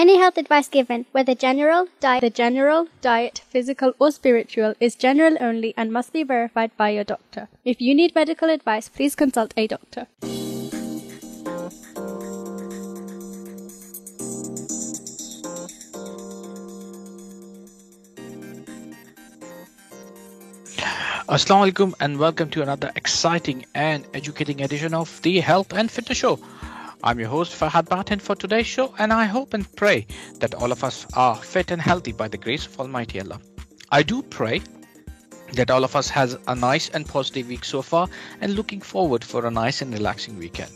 Any health advice given, whether general diet, physical or spiritual, is general only and must be verified by your doctor. If you need medical advice, please consult a doctor. Assalamu alaikum and welcome to another exciting and educating edition of the Health and Fitness Show. I'm your host Fahad Bhatin for today's show, and I hope and pray that all of us are fit and healthy by the grace of Almighty Allah. I do pray that all of us has a nice and positive week so far and looking forward for a nice and relaxing weekend.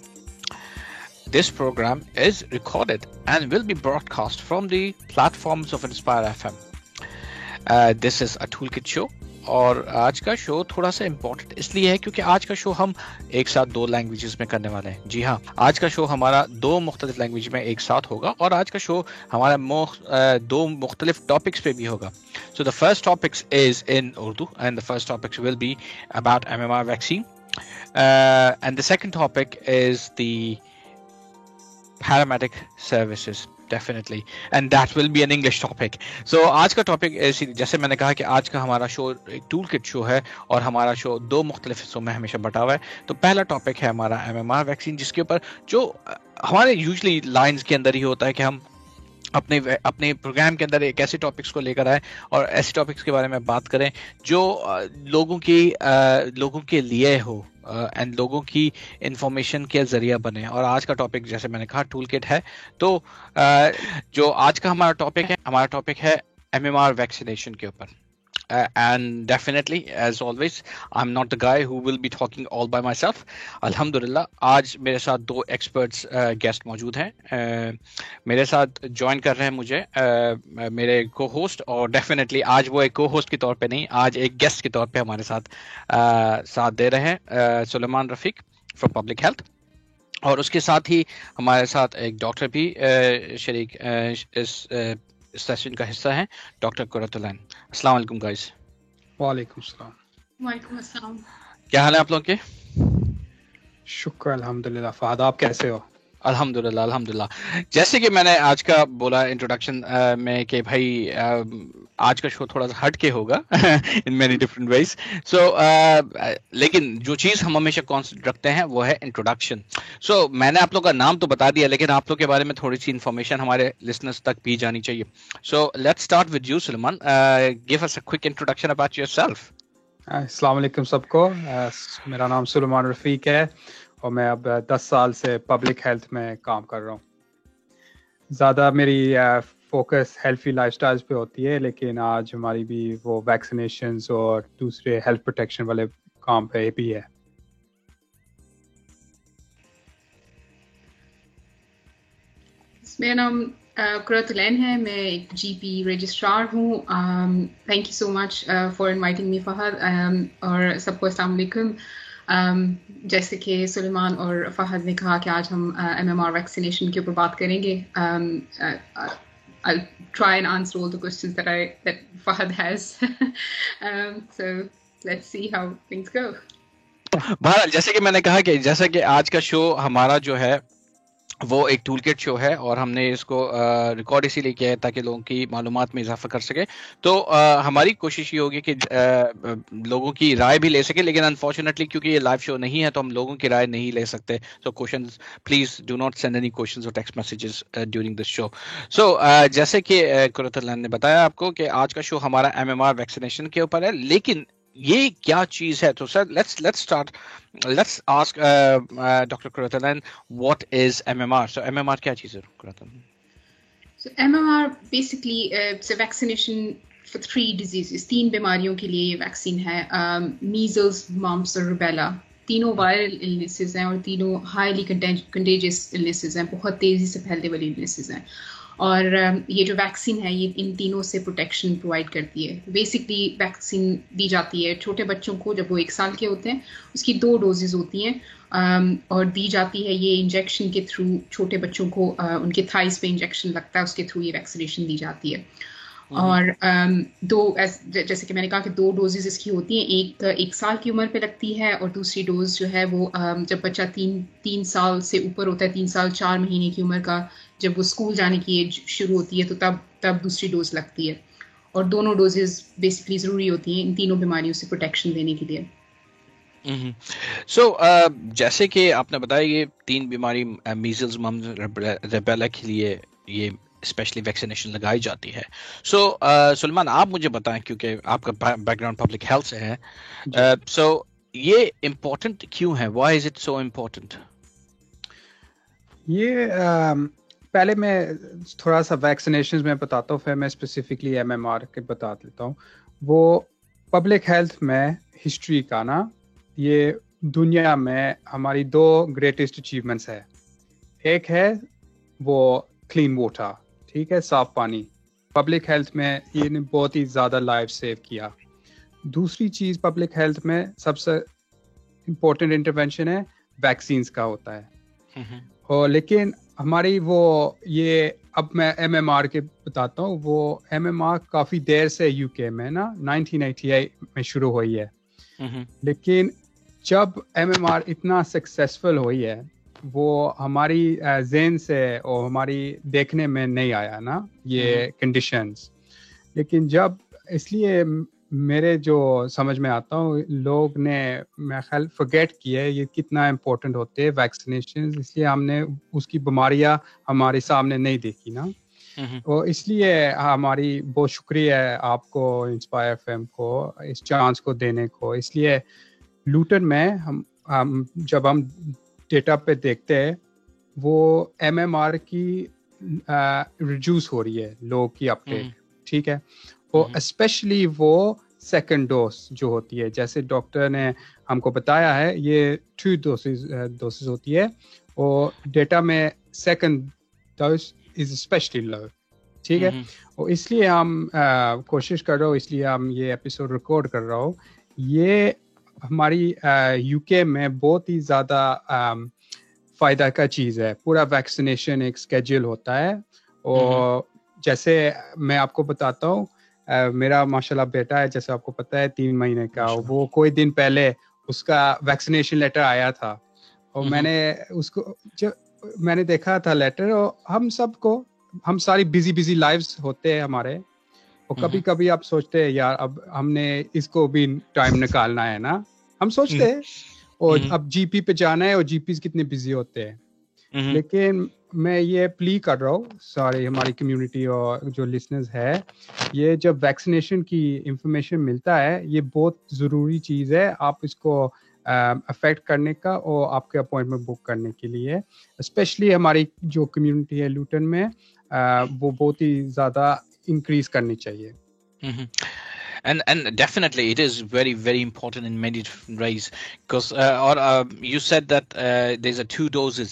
This program is recorded and will be broadcast from the platforms of Inspire FM. This is a toolkit show. اور آج کا شو تھوڑا سا important اس لیے ہے کیونکہ آج کا شو ہم ایک ساتھ دو لینگویجز میں کرنے والے ہیں. جی ہاں, آج کا شو ہمارا دو مختلف لینگویج میں ایک ساتھ ہوگا اور آج کا شو ہمارا دو مختلف ٹاپکس پہ بھی ہوگا. So the first topics is in Urdu and the first topics will be about MMR vaccine. And the second topic is the paramedic services. Definitely, and that will be an English topic. So آج کا topic جیسے میں نے کہا کہ آج کا ہمارا شو ایک ٹول کٹ شو ہے اور ہمارا شو دو مختلف حصوں میں ہمیشہ بٹا ہوا ہے. تو پہلا ٹاپک ہے ہمارا MMR ویکسین, جس کے اوپر جو ہمارے یوزلی لائنز کے اندر ہی ہوتا ہے کہ ہم اپنے پروگرام کے اندر ایک ایسے ٹاپکس کو لے کر آئیں اور ایسے ٹاپکس کے بارے میں بات کریں جو لوگوں کے لیے ہو اینڈ لوگوں کی انفارمیشن کے ذریعہ بنے. اور آج کا ٹاپک جیسے میں نے کہا ٹول کٹ ہے. تو جو آج کا ہمارا ٹاپک ہے MMR ویکسینیشن کے اوپر. And definitely, as always, I'm not the guy who will be talking all by myself. Alhamdulillah, آج میرے ساتھ دو ایکسپرٹس گیسٹ موجود ہیں. میرے ساتھ جوائن کر رہے ہیں مجھے میرے کو ہوسٹ, اور ڈیفینیٹلی آج وہ ایک کو ہوسٹ کے طور پہ نہیں, آج ایک گیسٹ کے طور پہ ہمارے ساتھ دے رہے ہیں سلیمان رفیق فرام پبلک ہیلتھ. اور اس کے ساتھ ہی ہمارے ساتھ ایک ڈاکٹر بھی شریک اس سیشن کا حصہ ہیں, ڈاکٹر قرۃ العین. السلام علیکم گائز. وعلیکم السلام. وعلیکم السلام. کیا حال ہے آپ لوگوں کے؟ شکر الحمدللہ. فہد آپ کیسے ہو؟ الحمدللہ. جیسے کہ میں نے آج کا بولا انٹروڈکشن میں کہ بھائی آج کا شو تھوڑا سا ہٹ کے ہوگا ان مینی ڈفرنٹ ویز. سو لیکن جو چیز ہم ہمیشہ کانسیپٹ رکھتے ہیں وہ ہے انٹروڈکشن. سو میں نے آپ لوگ کا نام تو بتا دیا, لیکن آپ لوگ کے بارے میں تھوڑی سی انفارمیشن ہمارے لسنرز تک بھی جانی چاہیے. So let's start with you Suleman. Give us a quick introduction about yourself. السلام علیکم سب کو. میرا نام سلیمان رفیق ہے اور میں اب 10 سال سے پبلک ہیلتھ میں کام کر رہا ہوں. زیادہ میری فوکس ہیلتھی لائف سٹائلز پہ ہوتی ہے, لیکن آج ہماری بھی وہ ویکسینیشنز اور دوسرے ہیلتھ پروٹیکشن والے کام پہ بھی ہے. میرا نام قرۃ العین ہے, میں ایک GP رجسٹرار ہوں. Thank you so much for inviting me Fahad. اور سب کو السلام علیکم. جیسے کہ سلیمان اور فہد نے کہا کہ آج ہم MMR ویکسینیشن کے اوپر بات کریں گے. I'll try and answer all the questions that Fahad has. So let's see how things go. بہرحال جیسے کہ میں نے کہا کہ جیسا کہ آج کا شو ہمارا جو ہے وہ ایک ٹول کٹ شو ہے اور ہم نے اس کو ریکارڈ اسی لیے کیا ہے تاکہ لوگوں کی معلومات میں اضافہ کر سکے. تو ہماری کوشش یہ ہوگی کہ لوگوں کی رائے بھی لے سکے, لیکن انفارچونیٹلی کیونکہ یہ لائیو شو نہیں ہے تو ہم لوگوں کی رائے نہیں لے سکتے. So questions please do not send any questions اور text messages during this show. So جیسے کہ قرۃ العین نے بتایا آپ کو کہ آج کا شو ہمارا MMR ویکسینیشن کے اوپر ہے, لیکن یہ کیا چیز ہے؟ تو sir let's start. Let's ask doctor Qurat ul Ain what is MMR. So MMR کیا چیز ہے قرۃ العین؟ So MMR basically it's a vaccination for 3 diseases. 3 بیماریوں کے لیے یہ ویکسین ہے. میزلز, ممپس اور روبیلا. تینوں وائرل illnesses ہیں اور تینوں highly contagious illnesses ہیں, بہت تیزی سے پھیلنے والی illnesses ہیں. اور یہ جو ویکسین ہے یہ ان تینوں سے پروٹیکشن پرووائڈ کرتی ہے. بیسکلی ویکسین دی جاتی ہے چھوٹے بچوں کو جب وہ 1 سال کے ہوتے ہیں. اس کی 2 ڈوزز ہوتی ہیں اور دی جاتی ہے یہ انجیکشن کے تھرو. چھوٹے بچوں کو ان کے تھائز پہ انجیکشن لگتا ہے, اس کے تھرو یہ ویکسینیشن دی جاتی ہے. اور جیسے کہ میں نے کہا کہ 2 ڈوزز اس کی ہوتی ہیں, ایک 1 سال کی عمر پہ لگتی ہے اور دوسری ڈوز جو ہے وہ جب بچہ 3 سال سے اوپر ہوتا ہے, 3 سال 4 مہینے کی عمر کا, جب وہ اسکول جانے کی ایج شروع ہوتی ہے تو تب دوسری ڈوز لگتی ہے. اور دونوں ڈوزز بیسکلی ضروری ہوتی ہیں ان تینوں بیماریوں سے پروٹیکشن دینے کے لیے. جیسے کہ آپ نے بتایا یہ 3 بیماری میزلز, ممز, ریبیلا کے لیے یہ اسپیشلی ویکسینیشن لگائی جاتی ہے. سلمان آپ مجھے بتائیں, کیونکہ آپ کا بیک گراؤنڈ پبلک ہیلتھ سے ہے, یہ امپورٹنٹ کیوں ہے؟ Why is it so important? یہ پہلے میں تھوڑا سا ویکسینیشن میں بتاتا ہوں, پھر میں اسپیسیفکلی MMR کے بتا دیتا ہوں. وہ پبلک ہیلتھ میں ہسٹری کا نا, یہ دنیا میں ہماری 2 گریٹسٹ اچیومنٹس ہے. ایک ہے وہ کلین واٹر, ٹھیک ہے, صاف پانی. پبلک ہیلتھ میں یہ نے بہت ہی زیادہ لائف سیو کیا. دوسری چیز پبلک ہیلتھ میں سب سے امپورٹنٹ انٹرونشن ہے ویکسینز کا ہوتا ہے. اور لیکن ہماری یہ اب میں MMR کے بتاتا ہوں. وہ MMR کافی دیر سے UK میں نا 1988 میں شروع ہوئی ہے. لیکن جب MMR اتنا سکسیسفل ہوئی ہے, وہ ہماری ذہن سے اور ہماری دیکھنے میں نہیں آیا نا یہ کنڈیشنز. لیکن جب اس لیے میرے جو سمجھ میں آتا ہوں لوگ نے میں خیال فرگیٹ کیا ہے یہ کتنا امپورٹنٹ ہوتے ہیں ویکسینیشن, اس لیے ہم نے اس کی بیماریاں ہمارے سامنے نہیں دیکھی نا. اور اس لیے ہماری بہت شکریہ ہے آپ کو, انسپائر FM کو, اس چانس کو دینے کو. اس لیے لوٹن میں ہم جب ہم ڈیٹا پہ دیکھتے ہیں وہ MMR کی ریڈیوس ہو رہی ہے لوگ کی اپٹیک, ٹھیک ہے. اور اسپیشلی وہ سیکنڈ ڈوز جو ہوتی ہے, جیسے ڈاکٹر نے ہم کو بتایا ہے یہ 2 ڈوزز ہوتی ہے, اور ڈیٹا میں سیکنڈ ڈوز از اسپیشلی لو, ٹھیک ہے. اور اس لیے ہم کوشش کر رہا ہوں, اس لیے ہم یہ ایپیسوڈ ریکارڈ کر رہا ہوں. یہ ہماری UK میں بہت ہی زیادہ فائدہ کا چیز ہے. پورا ویکسینیشن ایک اسکیجول ہوتا ہے. اور جیسے میں آپ کو بتاتا ہوں, میرا ماشاءاللہ بیٹا ہے, جیسے آپ کو پتہ ہے 3 مہینے کا, وہ کوئی دن پہلے اس کا ویکسینیشن لیٹر آیا تھا. اور میں نے اس کو میں نے دیکھا تھا لیٹر, اور ہم ساری بزی لائفز ہوتے ہیں ہمارے, اور کبھی کبھی آپ سوچتے ہیں یار اب ہم نے اس کو بھی ٹائم نکالنا ہے نا, ہم سوچتے ہیں, اور اب GP پہ جانا ہے, اور GPs کتنے بزی ہوتے ہیں. لیکن میں یہ پلی کر رہا ہوں سارے ہماری کمیونٹی اور جو لسنرز ہے, یہ جب ویکسینیشن کی انفارمیشن ملتا ہے یہ بہت ضروری چیز ہے آپ اس کو افیکٹ کرنے کا اور آپ کے اپوائنٹمنٹ بک کرنے کے لیے. اسپیشلی ہماری جو کمیونٹی ہے لوٹن میں وہ بہت ہی زیادہ انکریز کرنی چاہیے. And definitely it is very, very important in many different ways, because you said that there's a 2 doses,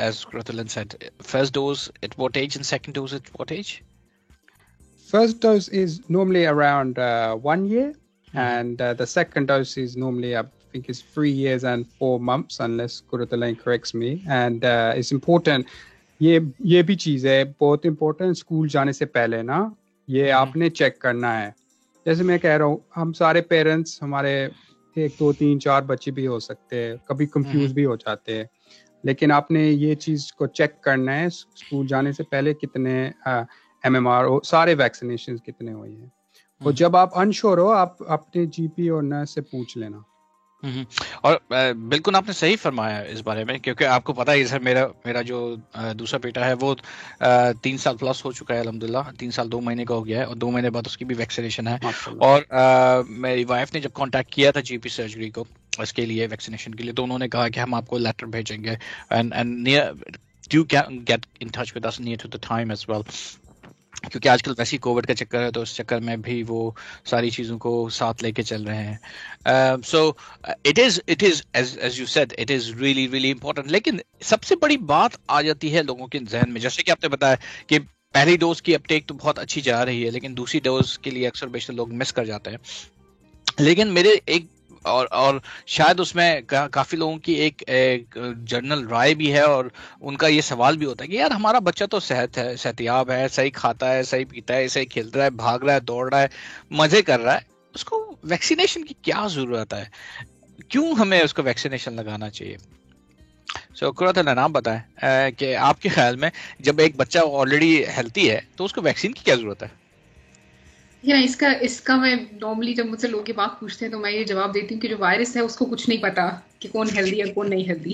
as Grotland said. First dose at what age and second dose at what age? First dose is normally around 1 year, and the second dose is normally I think it's 3 years and 4 months, unless Grotland corrects me. And it's important. یہ بھی چیز ہے بہت important, school جانے سے پہلے نا یہ آپ نے چیک کرنا ہے. جیسے میں کہہ رہا ہوں, ہم سارے پیرنٹس, ہمارے 1 2 3 4 بچے بھی ہو سکتے ہیں, کبھی کنفیوز بھی ہو جاتے ہیں, لیکن آپ نے یہ چیز کو چیک کرنا ہے اسکول جانے سے پہلے کتنے MMR اور سارے ویکسینیشن کتنے ہوئے ہیں. اور جب آپ انشور ہو آپ اپنے GP اور نرس سے پوچھ لینا. اور بالکل آپ نے صحیح فرمایا اس بارے میں, کیونکہ آپ کو پتہ ہے سر میرا جو دوسرا بیٹا ہے وہ 3 سال پلس ہو چکا ہے الحمدللہ, 3 سال 2 مہینے کا ہو گیا ہے, اور 2 مہینے بعد اس کی بھی ویکسینیشن ہے. اور میری وائف نے جب کانٹیکٹ کیا تھا GP سرجری کو اس کے لیے ویکسینیشن کے لیے, تو انہوں نے کہا کہ ہم آپ کو لیٹر بھیجیں گے, and do get in touch with us near to the time as well, کیونکہ آج کل ویسی کووڈ کا چکر ہے, تو اس چکر میں بھی وہ ساری چیزوں کو ساتھ لے کے چل رہے ہیں. So it is as you said it is really really important. لیکن سب سے بڑی بات آ جاتی ہے لوگوں کے ذہن میں, جیسے کہ آپ نے بتایا کہ پہلی ڈوز کی اپٹیک تو بہت اچھی جا رہی ہے, لیکن دوسری ڈوز کے لیے اکثر بیشتر لوگ مس کر جاتے ہیں. لیکن میرے ایک اور شاید اس میں کافی لوگوں کی ایک جنرل رائے بھی ہے اور ان کا یہ سوال بھی ہوتا ہے کہ یار ہمارا بچہ تو صحتیاب ہے, صحیح کھاتا ہے, صحیح پیتا ہے, صحیح کھیلتا ہے, بھاگ رہا ہے, دوڑ رہا ہے, مزے کر رہا ہے, اس کو ویکسینیشن کی کیا ضرورت ہے, کیوں ہمیں اس کو ویکسینیشن لگانا چاہیے؟ سو قرۃ اللہ آپ بتائیں کہ آپ کے خیال میں جب ایک بچہ آلریڈی ہیلتھی ہے تو اس کو ویکسین کی کیا ضرورت ہے؟ اس کا میں نارملی جب مجھ سے لوگ یہ بات پوچھتے ہیں تو میں یہ جواب دیتی ہوں کہ جو وائرس ہے اس کو کچھ نہیں پتا کہ کون ہیلدی ہے کون نہیں ہیلدی.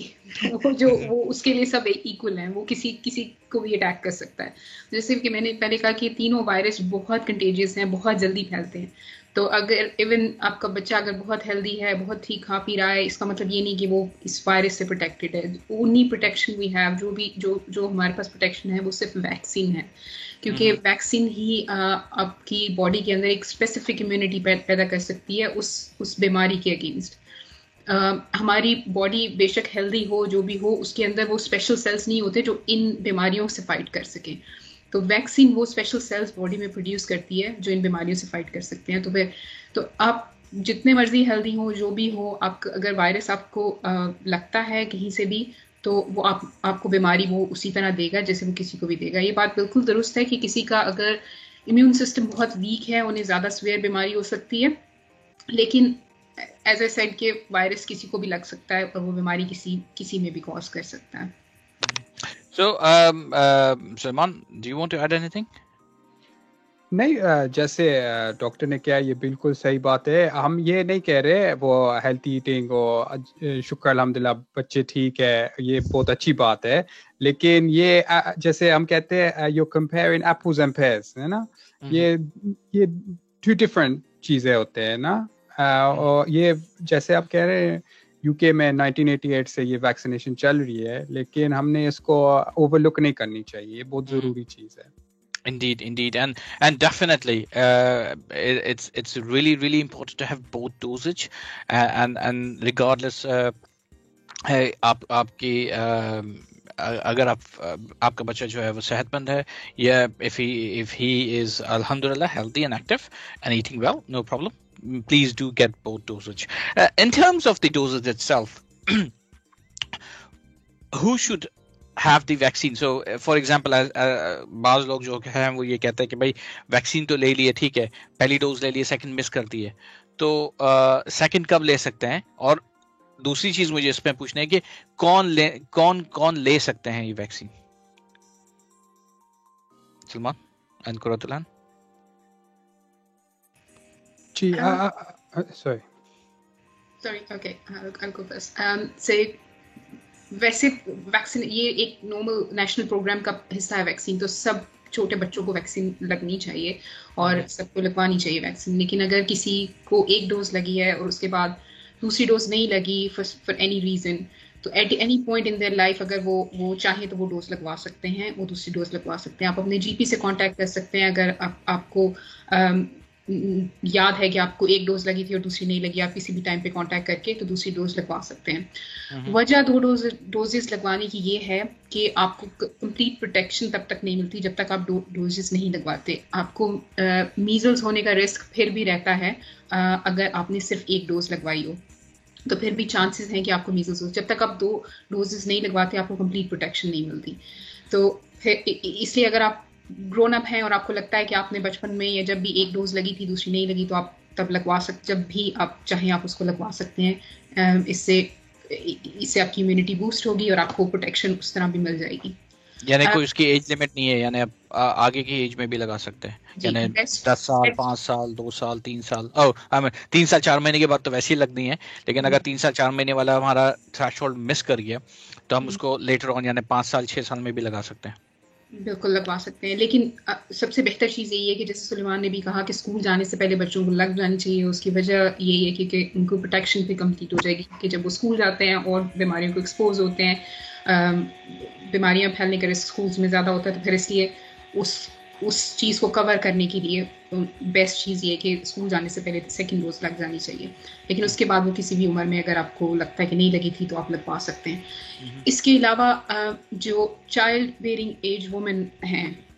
وہ اس کے لیے سب ایکول ہیں, وہ کسی کو بھی اٹیک کر سکتا ہے. جیسے کہ میں نے پہلے کہا کہ تینوں وائرس بہت کنٹیجیس ہیں, بہت جلدی پھیلتے ہیں. تو اگر ایون آپ کا بچہ اگر بہت ہیلدی ہے, بہت ٹھیک کھا پی رہا ہے, اس کا مطلب یہ نہیں کہ وہ اس وائرس سے پروٹیکٹیڈ ہے. اونلی پروٹیکشن وی ہیو, جو ہمارے پاس پروٹیکشن ہے وہ صرف ویکسین ہے, کیونکہ ویکسین ہی آپ کی باڈی کے اندر ایک اسپیسیفک امیونٹی پیدا کر سکتی ہے اس بیماری کے اگینسٹ. ہماری باڈی بے شک ہیلدی ہو, جو بھی ہو, اس کے اندر وہ اسپیشل سیلس نہیں ہوتے جو ان بیماریوں سے فائٹ کر سکیں. تو ویکسین وہ اسپیشل سیلس باڈی میں پروڈیوس کرتی ہے جو ان بیماریوں سے فائٹ کر سکتے ہیں. تو آپ جتنے مرضی ہیلدی ہوں, جو بھی ہو, آپ اگر وائرس آپ کو لگتا ہے کہیں سے بھی تو وہ آپ کو بیماری وہ اسی طرح دے گا جیسے وہ کسی کو بھی دے گا. یہ بات بالکل درست ہے کہ کسی کا اگر امیون سسٹم بہت ویک ہے انہیں زیادہ سویئر بیماری ہو سکتی ہے, لیکن ایز اے سیڈ کہ وائرس کسی کو بھی لگ سکتا ہے اور وہ بیماری کسی میں بھی کاز کر سکتا ہے. So, Salman, do you want to add anything? نہیں, جیسے ڈاکٹر نے کہا یہ بالکل صحیح بات ہے. ہم یہ نہیں کہہ رہے وہ ہیلتھی ایٹنگ اور شکر الحمدللہ بچے ٹھیک ہے, یہ بہت اچھی بات ہے, لیکن یہ جیسے ہم کہتے ہیں you comparing apples and pears ہے نا, یہ ٹو ڈفرنٹ چیزیں ہوتے ہیں نا. اور یہ جیسے آپ کہہ رہے ہیں یو کے میں 1988 سے یہ ویکسینیشن چل رہی ہے, لیکن ہم نے اس کو اوور لک نہیں کرنی چاہیے, یہ بہت ضروری چیز ہے. Indeed, and definitely, it's really important to have both dosage, and regardless, آپ کی اگر آپ کا بچہ جو ہے وہ صحت مند ہے, یا if he is alhamdulillah healthy and active and eating well, no problem, please do get both dosage. In terms of the dosage itself, who should have the vaccine? So for example, بعض لوگ جو ہیں وہ یہ کہتے ہیں کہ بھائی ویکسین تو لے لیے, ٹھیک ہے, پہلی ڈوز لے لیے, سیکنڈ مس کر دی ہے, تو سیکنڈ کب لے سکتے ہیں؟ اور دوسری چیز مجھے اس پہ پوچھنا ہے کہ کون لے سکتے ہیں یہ ویکسین؟ سلمان اینڈ قرۃ العین. جی sorry, okay, I'll go first. Say ویسے ویکسین یہ ایک نارمل نیشنل پروگرام کا حصہ ہے ویکسین, تو سب چھوٹے بچوں کو ویکسین لگنی چاہیے اور سب کو لگوانی چاہیے ویکسین. لیکن اگر کسی کو ایک ڈوز لگی ہے اور اس کے بعد دوسری ڈوز نہیں لگی فار اینی ریزن, تو at any point in their life اگر وہ چاہیں تو وہ ڈوز لگوا سکتے ہیں, وہ دوسری ڈوز لگوا سکتے ہیں. آپ اپنے جی پی سے کانٹیکٹ کر سکتے ہیں اگر آپ کو یاد ہے کہ آپ کو ایک ڈوز لگی تھی اور دوسری نہیں لگی, آپ کسی بھی ٹائم پہ کانٹیکٹ کر کے تو دوسری ڈوز لگوا سکتے ہیں. وجہ دو ڈوزز لگوانے کی یہ ہے کہ آپ کو کمپلیٹ پروٹیکشن تب تک نہیں ملتی جب تک آپ ڈوزز نہیں لگواتے. آپ کو میزلز ہونے کا رسک پھر بھی رہتا ہے اگر آپ نے صرف ایک ڈوز لگوائی ہو, تو پھر بھی چانسز ہیں کہ آپ کو میزلز ہو. جب تک آپ 2 ڈوزز نہیں لگواتے آپ کو کمپلیٹ پروٹیکشن نہیں ملتی. تو پھر اس لیے اگر آپ گرون اپ ہیں اور آپ کو لگتا ہے کہ آپ نے بچپن میں یا جب بھی ایک ڈوز لگی تھی دوسری نہیں لگی, تو آپ تب لگوا جب بھی آپ چاہیں آپ اس کو لگوا سکتے ہیں. اس سے آپ کی امیونٹی بوسٹ ہوگی اور آپ کو پروٹیکشن اس طرح بھی مل جائے گی. یعنی کوئی اس کی ایج لمٹ نہیں ہے, یعنی آپ آگے کی ایج میں بھی لگا سکتے ہیں, یعنی 10 سال 5 سال 2 سال 3 سال 3 سال 4 مہینے کے بعد تو ویسے ہی لگنی ہے, لیکن اگر 3 سال 4 مہینے والا ہمارا تھریش ہولڈ مس کر گیا تو ہم اس کو لیٹر آن یعنی 5 سال 6 سال میں بھی لگا سکتے ہیں. بالکل لگوا سکتے ہیں, لیکن سب سے بہتر چیز یہی ہے کہ جیسے سلیمان نے بھی کہا کہ اسکول جانے سے پہلے بچوں کو لگ جانی چاہیے. اس کی وجہ یہی ہے کہ ان کو پروٹیکشن بھی کمپلیٹ ہو جائے گی, کہ جب وہ اسکول جاتے ہیں اور بیماریوں کو ایکسپوز ہوتے ہیں, بیماریاں پھیلنے کا رسک اسکولس میں زیادہ ہوتا ہے, تو پھر اس لیے اس چیز کو کور کرنے کے لیے بیسٹ چیز یہ ہے کہ اسکول جانے سے پہلے سیکنڈ ڈوز لگ جانی چاہیے. لیکن اس کے بعد وہ کسی بھی عمر میں اگر آپ کو لگتا ہے کہ نہیں لگی تھی تو آپ لگوا سکتے ہیں. اس کے علاوہ جو چائلڈ بیئرنگ ایج وومن ہیں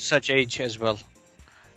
such age as well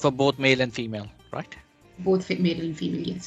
For both male and female, right? Both male and female, yes.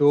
2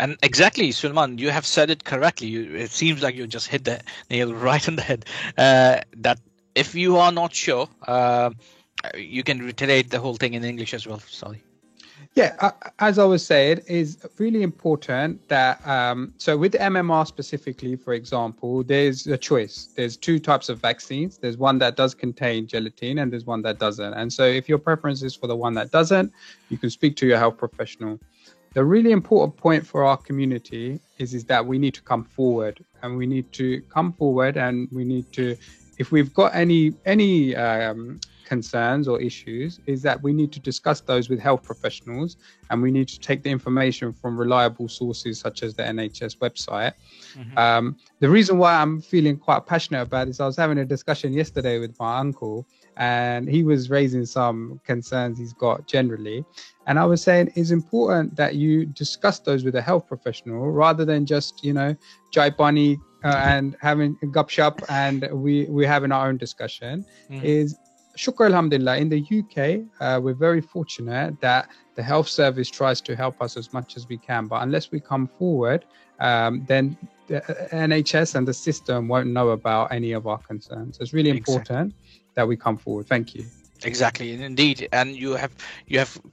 And exactly, Sulman, you have said it correctly. It seems like you just hit the nail right on the head. That if you are not sure, you can reiterate the whole thing in English as well. Sorry. Yeah, as I was saying, is really important that so with MMR specifically, for example, there's a choice. There's 2 types of vaccines. There's one that does contain gelatin and there's one that doesn't. And so if your preference is for the one that doesn't, you can speak to your health professional. The really important point for our community is that we need to come forward, and we need to come forward, and we need to, if we've got any concerns or issues, is that we need to discuss those with health professionals, and we need to take the information from reliable sources such as the NHS website. The reason why I'm feeling quite passionate about this, I was having a discussion yesterday with my uncle, and he was raising some concerns he's got generally, and I was saying it's important that you discuss those with a health professional rather than just, Jai Pani and having a gup shop and we having our own discussion. Is Shukr Alhamdulillah, in the UK, we're very fortunate that the health service tries to help us as much as we can, but unless we come forward, then the NHS and the system won't know about any of our concerns. So it's really important that we come forward. Thank you. Exactly, indeed, and you have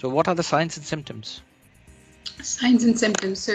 So what are the signs and symptoms? Signs and symptoms. So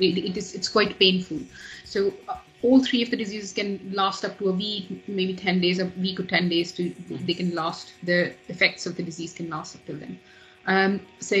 it's quite painful. So all 3 of the diseases can last up to a week, maybe 10 days, a week or 10 days they can last. The effects of the disease can last up till then. So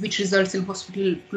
which results in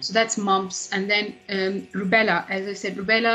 So that's mumps. And then rubella, as I said, rubella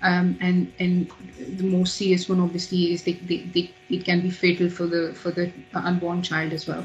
and the more serious one obviously is it can be fatal for the unborn child as well.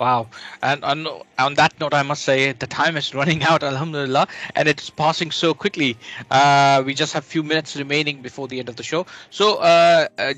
Wow. And on that note, I must say the time is running out, alhamdulillah, and it's passing so quickly. We just have few minutes remaining before the end of the show. So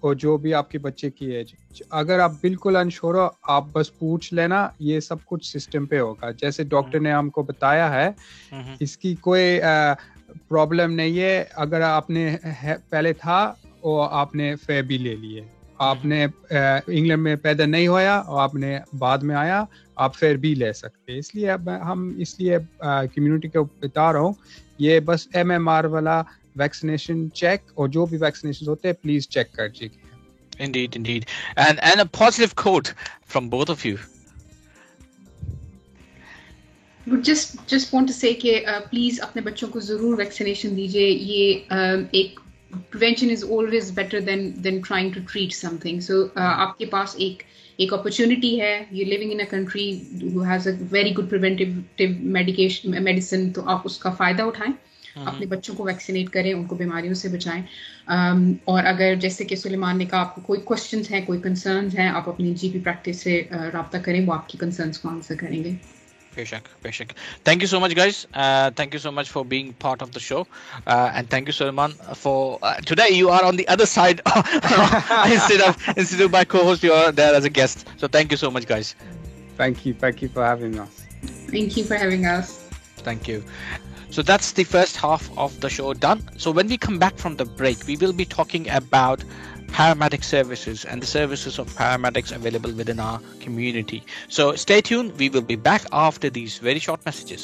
اور جو بھی آپ کے بچے کی age. اگر آپ بالکل انشور ہو آپ بس پوچھ لینا, یہ سب کچھ سسٹم پہ ہوگا. جیسے ڈاکٹر نے ہم کو بتایا ہے اس کی کوئی پرابلم نہیں ہے. اگر آپ نے پہلے تھا اور آپ نے فے بھی لے لیے, آپ نے انگلینڈ میں پیدا نہیں ہویا اور آپ نے بعد میں آیا, آپ پھر بھی لے سکتے. اس لیے ہم اس لیے کمیونٹی کو بتا رہا ہوں, یہ بس MMR والا ویکسینیشن چیک, اور جو بھی ویکسینیشن ہوتے ہیں پلیز چیک کر لیجیے. Indeed. And a positive quote from both of you. just want to say کہ پلیز اپنے بچوں کو ضرور ویکسینیشن دیجیے. یہ ایک prevention is always better than trying to treat something. So آپ کے پاس ایک opportunity ہے. You're living in a country who has a very good preventive medicine, تو آپ اس کا فائدہ اٹھائیں, اپنے بچوں کو ویکسینیٹ کریں, ان کو بیماریوں سے بچائیں. اور اگر جیسے کہ سلیمان نے کہا آپ کو کوئی کوشچنس ہیں, کوئی کنسرنز ہیں, آپ اپنی GP پریکٹس سے رابطہ کریں, وہ آپ کی کنسرنز کو آنسر کریں گے. Beshak. Thank you so much, guys. Thank you so much for being part of the show. And thank you, Sulaiman, for today you are on the other side instead of my co-host, you are there as a guest. So thank you so much, guys. Thank you for having us. Thank you for having us. Thank you. So that's the first half of the show done. So when we come back from the break, we will be talking about paramedic services and the services of paramedics available within our community. So stay tuned. We will be back after these very short messages.